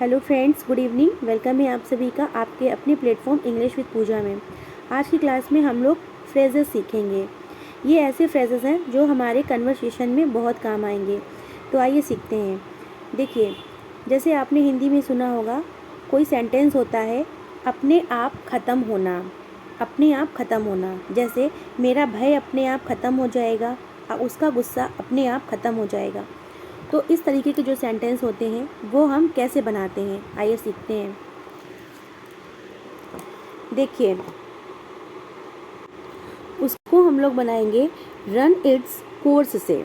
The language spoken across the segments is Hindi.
Hello friends, good evening. Welcome है आप सभी का आपके अपने प्लेटफॉर्म इंग्लिश विद पूजा में। आज की क्लास में हम लोग फ्रेजेस सीखेंगे। ये ऐसे फ्रेजेस हैं जो हमारे कन्वर्सेशन में बहुत काम आएंगे। तो आइए सीखते हैं। देखिए, जैसे आपने हिंदी में सुना होगा, कोई सेंटेंस होता है अपने आप ख़त्म होना। अपने आप ख़त्म होना, जैसे मेरा भय अपने आप ख़त्म हो जाएगा, उसका गुस्सा अपने आप ख़त्म हो जाएगा। तो इस तरीके के जो सेंटेंस होते हैं वो हम कैसे बनाते हैं, आइए सीखते हैं। देखिए, उसको हम लोग बनाएंगे रन इट्स कोर्स से।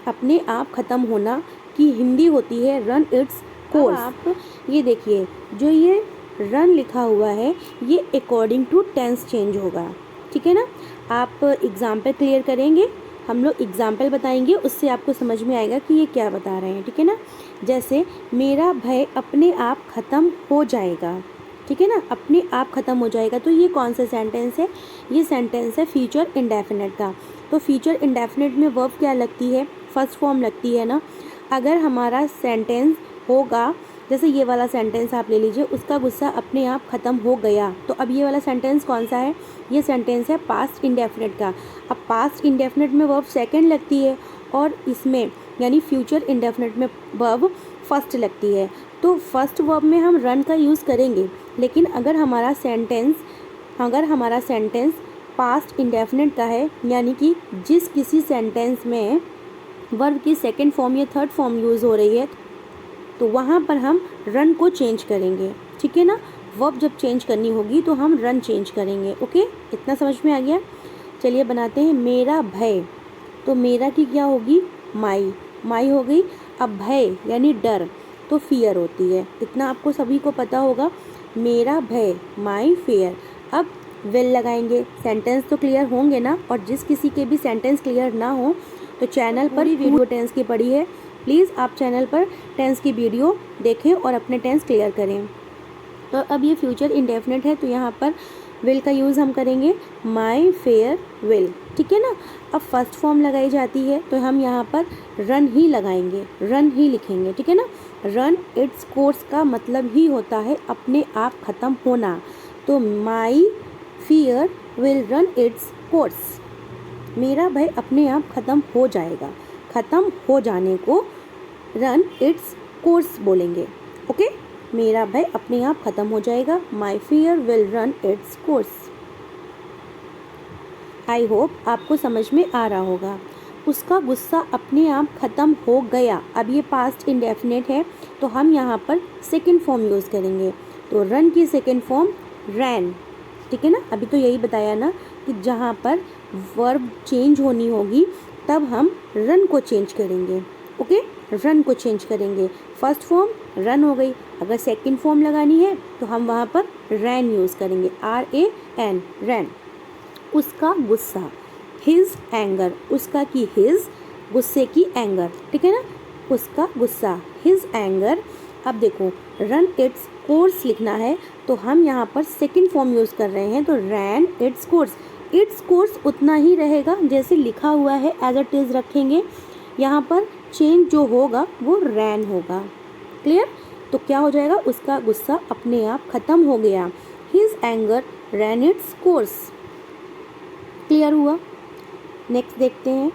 अपने आप ख़त्म होना की हिंदी होती है रन इट्स कोर्स। आप ये देखिए, जो ये रन लिखा हुआ है ये अकॉर्डिंग टू टेंस चेंज होगा, ठीक है ना। आप एग्जाम्पल क्लियर करेंगे, हम लोग एग्जाम्पल बताएंगे, उससे आपको समझ में आएगा कि ये क्या बता रहे हैं, ठीक है ना। जैसे मेरा भय अपने आप ख़त्म हो जाएगा, ठीक है ना, अपने आप ख़त्म हो जाएगा। तो ये कौन सा सेंटेंस है? ये सेंटेंस है फ्यूचर इंडेफिनिट का। तो फ्यूचर इंडेफिनिट में वर्ब क्या लगती है? फर्स्ट फॉर्म लगती है ना। अगर हमारा सेंटेंस होगा, जैसे ये वाला सेंटेंस आप ले लीजिए, उसका गुस्सा अपने आप ख़त्म हो गया, तो अब ये वाला सेंटेंस कौन सा है? ये सेंटेंस है पास्ट इंडेफिनिट का। अब पास्ट इंडेफिनिट में वर्ब सेकंड लगती है और इसमें यानी फ्यूचर इंडेफिनिट में वर्ब फर्स्ट लगती है। तो फर्स्ट वर्ब में हम रन का यूज़ करेंगे, लेकिन अगर हमारा सेंटेंस पास्ट इंडेफिनिट का है, यानी कि जिस किसी सेंटेंस में वर्ब की सेकंड फॉर्म या थर्ड फॉर्म यूज़ हो रही है, तो वहाँ पर हम रन को चेंज करेंगे, ठीक है ना। वर्ब जब चेंज करनी होगी तो हम रन चेंज करेंगे। ओके, इतना समझ में आ गया। चलिए बनाते हैं मेरा भय। तो मेरा की क्या होगी? माई हो गई। अब भय यानी डर, तो फियर होती है, इतना आपको सभी को पता होगा। मेरा भय, माई फियर। अब विल लगाएंगे। सेंटेंस तो क्लियर होंगे ना, और जिस किसी के भी सेंटेंस क्लियर ना हो तो चैनल पर ही वीडियो टेंस की पड़ी है, प्लीज़ आप चैनल पर टेंस की वीडियो देखें और अपने टेंस क्लियर करें। तो अब ये फ्यूचर इंडेफिनिट है, तो यहाँ पर विल का यूज़ हम करेंगे, माई फेयर विल, ठीक है ना। अब फर्स्ट फॉर्म लगाई जाती है तो हम यहाँ पर रन ही लगाएंगे, रन ही लिखेंगे, ठीक है ना। रन इट्स कोर्स का मतलब ही होता है अपने आप ख़त्म होना। तो my fear will run its course. मेरा भय अपने आप ख़त्म हो जाएगा। ख़त्म हो जाने को रन इट्स कोर्स बोलेंगे। ओके, मेरा भय अपने आप ख़त्म हो जाएगा। My fear will run its course. I hope आपको समझ में आ रहा होगा। उसका गुस्सा अपने आप ख़त्म हो गया। अब ये पास्ट इंडेफिनिट है, तो हम यहाँ पर सेकंड फॉर्म यूज़ करेंगे। तो रन की सेकंड फॉर्म रैन, ठीक है ना। अभी तो यही बताया ना कि जहाँ पर वर्ब चेंज होनी होगी तब हम रन को चेंज करेंगे। ओके, रन को चेंज करेंगे। फर्स्ट फॉर्म रन हो गई, अगर सेकंड फॉर्म लगानी है तो हम वहाँ पर रैन यूज़ करेंगे, RAN, रैन। उसका गुस्सा, हिज एंगर, उसका की हिज, गुस्से की एंगर, ठीक है ना। उसका गुस्सा, हिज एंगर। अब देखो, रन इट्स कोर्स लिखना है तो हम यहाँ पर सेकंड फॉर्म यूज़ कर रहे हैं, तो रैन इट्स कोर्स। इट्स कोर्स उतना ही रहेगा जैसे लिखा हुआ है, एज इट इज़ रखेंगे। यहाँ पर चेंज जो होगा वो रैन होगा। क्लियर? तो क्या हो जाएगा? उसका गुस्सा अपने आप ख़त्म हो गया। हिज एंगर रैन इट्स कोर्स। क्लियर हुआ? नेक्स्ट देखते हैं।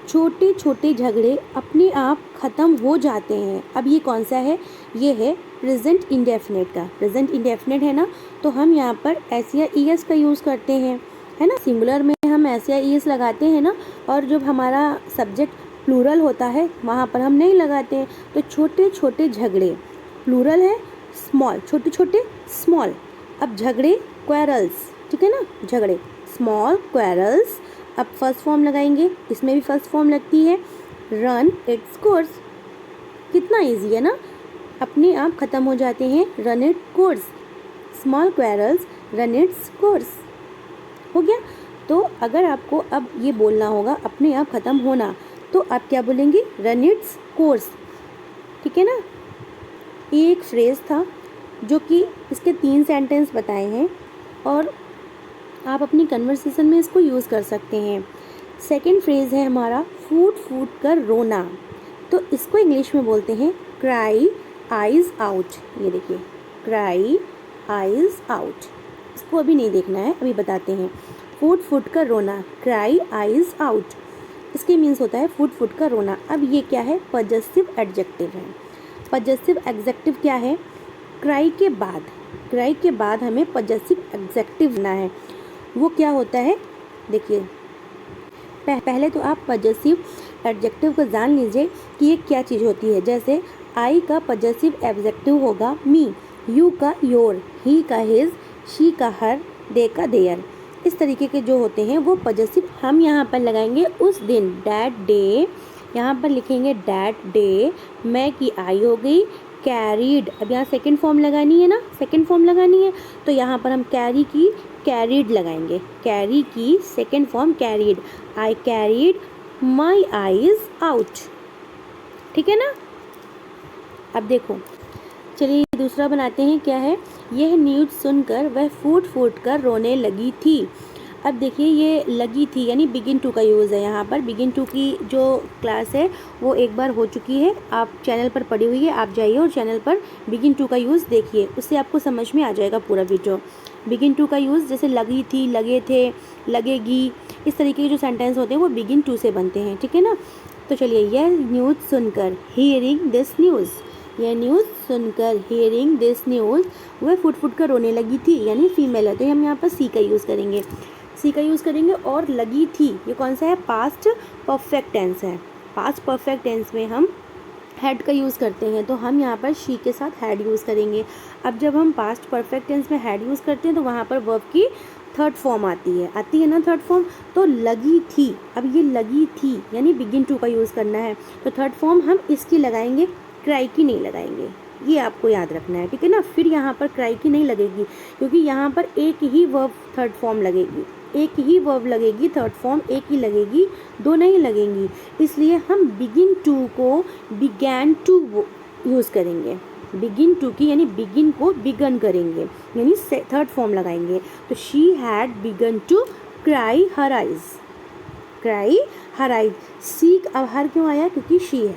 छोटे छोटे झगड़े अपने आप ख़त्म हो जाते हैं। अब ये कौन सा है? ये है प्रेजेंट इंडेफिनिट का। प्रेजेंट इंडेफिनिट है ना, तो हम यहाँ पर एस या ई एस का यूज़ करते हैं, है ना। सिंगुलर में हम एस या ई एस लगाते हैं ना, और जब हमारा सब्जेक्ट प्लूरल होता है वहाँ पर हम नहीं लगाते हैं। तो छोटे छोटे झगड़े, प्लूरल है, स्मॉल, छोटे छोटे स्मॉल। अब झगड़े क्वेरल्स, ठीक है ना, झगड़े स्मॉल क्वेरल्स। अब फर्स्ट फॉर्म लगाएंगे, इसमें भी फर्स्ट फॉर्म लगती है, रन इट्स कोर्स। कितना इजी है ना, अपने आप ख़त्म हो जाते हैं, run it course. Small quarrels run its course. हो गया। तो अगर आपको अब ये बोलना होगा अपने आप ख़त्म होना, तो आप क्या बोलेंगे? रन इट्स कोर्स, ठीक है ना। एक फ्रेज़ था जो कि इसके 3 सेंटेंस बताए हैं और आप अपनी कन्वर्सेशन में इसको यूज़ कर सकते हैं। सेकंड फ्रेज़ है हमारा फूट फूट कर रोना, तो इसको इंग्लिश में बोलते हैं क्राई आइज आउट, ये देखिए क्राई आइज आउट, इसको अभी नहीं देखना है, अभी बताते हैं। फूट फूट कर रोना, क्राई आइज आउट, इसके मीन्स होता है फूट फूट कर रोना। अब ये क्या है, पजेसिव एडजेक्टिव है। पजेसिव एडजेक्टिव क्या है, क्राई के बाद, क्राई के बाद हमें पजेसिव एडजेक्टिव लेना है। वो क्या होता है, देखिए पहले तो आप पजेसिव एडजेक्टिव को जान लीजिए कि ये क्या चीज़ होती है। जैसे आई का पजेसिव एडजेक्टिव होगा मी, यू का योर, ही का हिज, शी का हर, दे का देयर। इस तरीके के जो होते हैं वो पजेसिव हम यहाँ पर लगाएंगे उस दिन, डैट डे, यहाँ पर लिखेंगे डैट डे। मैं की आई हो गई, कैरीड, अब यहाँ सेकंड फॉर्म लगानी है ना, सेकंड फॉर्म लगानी है तो यहाँ पर हम कैरी की कैरीड लगाएंगे, कैरी की second form carried, I carried my eyes out. ठीक है ना। अब देखो, चलिए दूसरा बनाते हैं। क्या है, यह न्यूज़ सुनकर वह फूट फूट कर रोने लगी थी। अब देखिए ये लगी थी यानी बिगिन टू का यूज़ है यहाँ पर। बिगिन टू की जो क्लास है वो एक बार हो चुकी है, आप चैनल पर पड़ी हुई है, आप जाइए और चैनल पर बिगिन टू का यूज़ देखिए, उससे आपको समझ में आ जाएगा पूरा वीडियो। बिगिन टू का यूज़ जैसे लगी थी, लगे थे, लगेगी, इस तरीके के जो सेंटेंस होते हैं वो बिगिन टू से बनते हैं। ठीक है ना। तो चलिए, यह न्यूज़ सुनकर, हियरिंग दिस न्यूज़, यह न्यूज़ सुनकर, हियरिंग दिस न्यूज़, वह फुट फुट कर रोने लगी थी, यानी फीमेल है तो हम यहाँ पर सी का यूज़ करेंगे, सी का यूज़ करेंगे। और लगी थी ये कौन सा है, पास्ट परफेक्ट टेंस है। पास्ट परफेक्ट टेंस में हम हैड का यूज़ करते हैं तो हम यहाँ पर शी के साथ हैड यूज़ करेंगे। अब जब हम पास्ट परफेक्ट टेंस में हैड यूज़ करते हैं तो वहाँ पर वर्ब की थर्ड फॉर्म आती है ना थर्ड फॉर्म। तो लगी थी, अब ये लगी थी यानी बिगिन टू का यूज़ करना है तो थर्ड फॉर्म हम इसकी लगाएंगे, क्राई की नहीं लगाएंगे, ये आपको याद रखना है। ठीक है ना। फिर यहाँ पर क्राई की नहीं लगेगी क्योंकि यहाँ पर एक ही वर्ब थर्ड फॉर्म लगेगी, एक ही वर्ब लगेगी, थर्ड फॉर्म एक ही लगेगी, दो नहीं लगेंगी। इसलिए हम बिगिन टू को बिगैन टू यूज़ करेंगे, बिगिन टू की यानी बिगिन को बिगन करेंगे यानी थर्ड फॉर्म लगाएंगे। तो she had begun to cry her eyes, cry her eyes. See अब हर क्यों आया, क्योंकि शी है,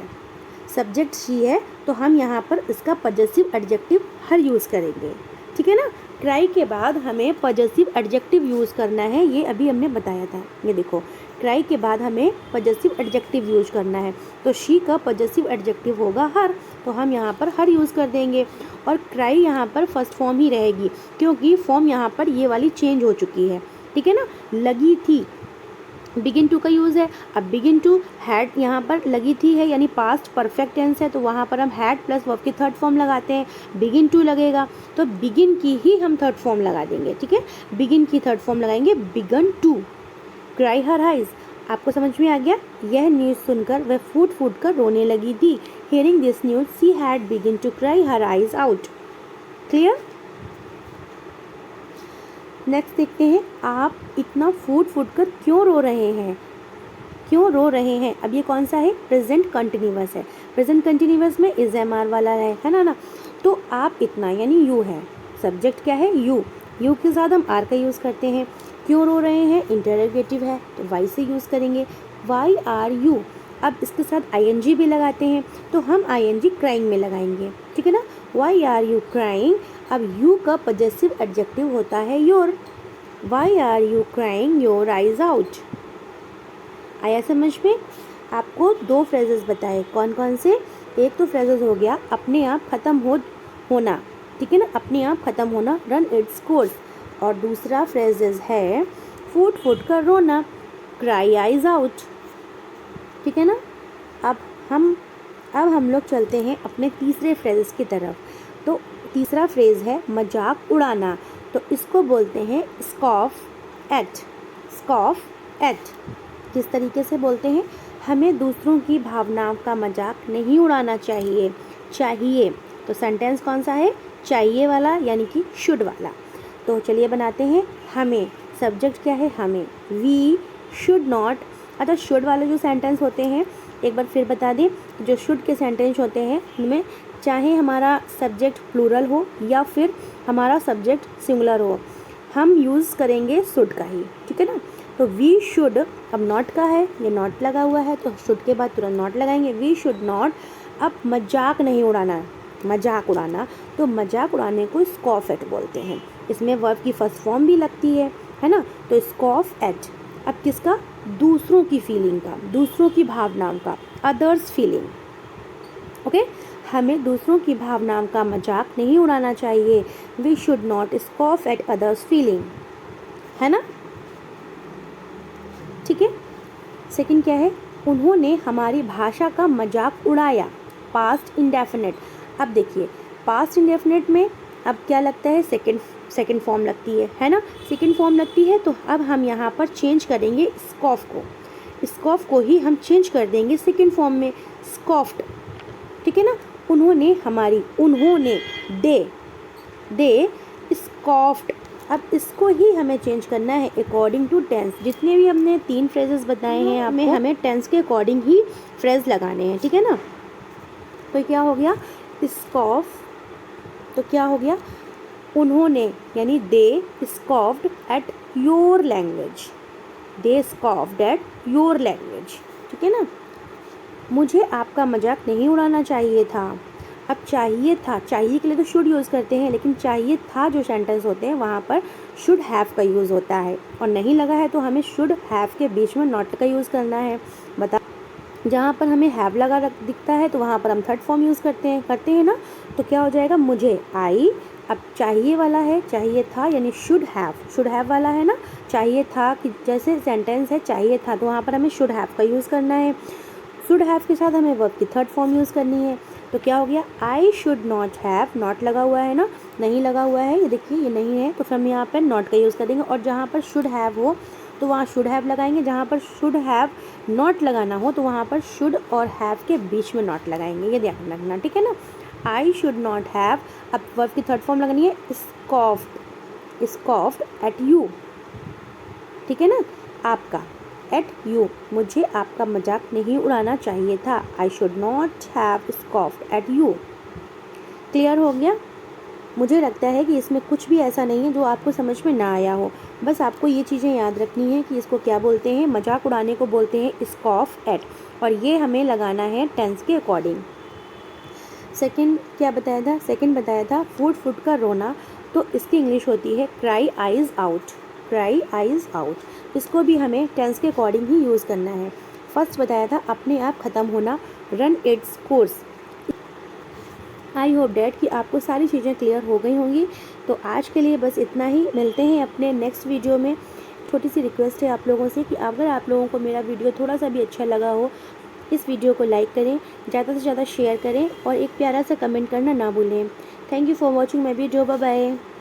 सब्जेक्ट शी है तो हम यहाँ पर इसका पजेसिव एडजेक्टिव हर यूज़ करेंगे। ठीक है ना। क्राई के बाद हमें पजेसिव एडजेक्टिव यूज़ करना है, ये अभी हमने बताया था। ये देखो, क्राई के बाद हमें पजेसिव एडजेक्टिव यूज़ करना है तो शी का पजेसिव एडजेक्टिव होगा हर, तो हम यहाँ पर हर यूज़ कर देंगे। और क्राई यहाँ पर फर्स्ट फॉर्म ही रहेगी क्योंकि फॉर्म यहाँ पर ये वाली चेंज हो चुकी है। ठीक है ना। लगी थी बिगिन टू का यूज़ है। अब बिगिन टू हैड यहाँ पर लगी थी है यानी पास्ट परफेक्ट टेंस है तो वहाँ पर हम हैड प्लस वर्ब की थर्ड फॉर्म लगाते हैं, बिगिन टू लगेगा तो बिगिन की ही हम थर्ड फॉर्म लगा देंगे। ठीक है। बिगिन की थर्ड फॉर्म लगाएंगे, began to cry her eyes. आपको समझ में आ गया। यह न्यूज़ सुनकर वह फूट फूट कर रोने लगी थी, hearing this news she had begin to cry her eyes out. Clear. Next देखते हैं, आप इतना फूट फूट कर क्यों रो रहे हैं, क्यों रो रहे हैं। अब ये कौन सा है, प्रेजेंट कंटिन्यूअस है। प्रेजेंट कंटिन्यूअस में इज एम आर वाला है ना। तो आप इतना यानी यू है, सब्जेक्ट क्या है, यू, यू के साथ हम आर का यूज़ करते हैं। क्यों रो रहे हैं, इंटरोगेटिव है तो वाई से यूज़ करेंगे, वाई आर यू। अब इसके साथ आई एन जी भी लगाते हैं तो हम आई एन जी क्राइंग में लगाएंगे। ठीक है ना। Why are you crying. अब यू का पजेसिव एडजेक्टिव होता है your, why are you crying your eyes out. आया समझ में। आपको दो फ्रेजेस बताए, कौन कौन से, एक तो फ्रेजेस हो गया अपने आप ख़त्म होना, ठीक है ना, अपने आप ख़त्म होना, रन इट्स कोर्स। और दूसरा फ्रेजेस है फूट फूट कर रोना, क्राई आइज आउट। ठीक है ना। अब हम लोग चलते हैं अपने तीसरे फ्रेजेस की तरफ। तो तीसरा फ्रेज है मजाक उड़ाना, तो इसको बोलते हैं स्कॉफ एट, स्कॉफ एट। किस तरीके से बोलते हैं, हमें दूसरों की भावनाओं का मजाक नहीं उड़ाना चाहिए, चाहिए। तो सेंटेंस कौन सा है, चाहिए वाला यानी कि शुड वाला। तो चलिए बनाते हैं। हमें, सब्जेक्ट क्या है, हमें, वी शुड नॉट। अच्छा, शुड वाले जो सेंटेंस होते हैं एक बार फिर बता दें, जो शुड के सेंटेंस होते हैं उनमें चाहे हमारा सब्जेक्ट प्लूरल हो या फिर हमारा सब्जेक्ट सिंगुलर हो, हम यूज़ करेंगे शुड का ही। ठीक है ना। तो वी शुड, अब नॉट का है, ये नॉट लगा हुआ है तो शुड के बाद तुरंत नॉट लगाएंगे, वी शुड नॉट। अब मजाक नहीं उड़ाना, मजाक उड़ाना, तो मजाक उड़ाने को स्कॉफ एट बोलते हैं। इसमें वर्ब की फर्स्ट फॉर्म भी लगती है ना। तो स्कॉफ एट अब किसका, दूसरों की फीलिंग का, दूसरों की भावनाओं का, अदर्स फीलिंग। ओके, हमें दूसरों की भावनाओं का मजाक नहीं उड़ाना चाहिए। We should not scoff at others feeling, है ना। ठीक है। सेकंड क्या है, उन्होंने हमारी भाषा का मजाक उड़ाया, पास्ट इंडेफिनिट। अब देखिए पास्ट इंडेफिनिट में अब क्या लगता है, सेकंड फॉर्म लगती है ना। सेकंड फॉर्म लगती है तो अब हम यहाँ पर चेंज करेंगे स्कॉफ को ही हम चेंज कर देंगे सेकंड फॉर्म में, स्कॉफ्ड। ठीक है ना। उन्होंने दे स्कॉफ्ड। अब इसको ही हमें चेंज करना है अकॉर्डिंग टू टेंस। जितने भी हमने 3 फ्रेजेस बताए हैं आपको, हमें टेंस के अकॉर्डिंग ही फ्रेज लगाने हैं। ठीक है ना। तो क्या हो गया, स्कॉफ, तो क्या हो गया, उन्होंने यानी they scoffed at your language, they scoffed at your language. ठीक है ना। मुझे आपका मजाक नहीं उड़ाना चाहिए था। अब चाहिए था, चाहिए के लिए तो शुड यूज़ करते हैं, लेकिन चाहिए था जो सेंटेंस होते हैं वहाँ पर शुड हैव का यूज़ होता है, और नहीं लगा है तो हमें शुड हैव के बीच में नॉट का यूज़ करना है। बता, जहाँ पर हमें हैव लगा दिखता है तो वहाँ पर हम थर्ड फॉर्म यूज़ करते हैं ना। तो क्या हो जाएगा, मुझे आई, अब चाहिए वाला है, चाहिए था यानी शुड हैव वाला है ना। चाहिए था कि जैसे सेंटेंस है चाहिए था, तो वहाँ पर हमें शुड हैव का यूज़ करना है। शुड हैव के साथ हमें वर्ब की थर्ड फॉर्म यूज़ करनी है। तो क्या हो गया, आई शुड नॉट हैव, नॉट लगा हुआ है ना, नहीं लगा हुआ है, ये देखिए ये नहीं है, तो फिर हम यहाँ पर नॉट का यूज़ करेंगे। और जहाँ पर शुड हैव हो तो वहाँ शुड हैव लगाएंगे, जहाँ पर शुड हैव नॉट लगाना हो तो वहाँ पर शुड और हैव के बीच में नॉट लगाएंगे, ये ध्यान रखना। ठीक है ना। आई शुड नॉट हैव, अब वर्ब की थर्ड फॉर्म लगानी है स्कॉफ्ड एट यू। ठीक है ना, आपका, एट यू, मुझे आपका मजाक नहीं उड़ाना चाहिए था। I should not have scoffed at you. Clear हो गया। मुझे लगता है कि इसमें कुछ भी ऐसा नहीं है जो आपको समझ में ना आया हो। बस आपको ये चीज़ें याद रखनी है कि इसको क्या बोलते हैं, मजाक उड़ाने को बोलते हैं स्कॉफ एट, और ये हमें लगाना है टेंस के अकॉर्डिंग। सेकंड क्या बताया था, सेकंड बताया था फुट का रोना, तो इसकी इंग्लिश होती है cry eyes out, cry eyes out. इसको भी हमें टेंस के अकॉर्डिंग ही यूज़ करना है। फर्स्ट बताया था अपने आप ख़त्म होना, run its course. I hope that कि आपको सारी चीज़ें क्लियर हो गई होंगी। तो आज के लिए बस इतना ही, मिलते हैं अपने नेक्स्ट वीडियो में। छोटी सी रिक्वेस्ट है आप लोगों से कि अगर आप लोगों को मेरा वीडियो थोड़ा सा भी अच्छा लगा हो, इस वीडियो को लाइक करें, ज़्यादा से ज़्यादा शेयर करें और एक प्यारा सा कमेंट करना ना भूलें। Thank you for watching my video, bye bye.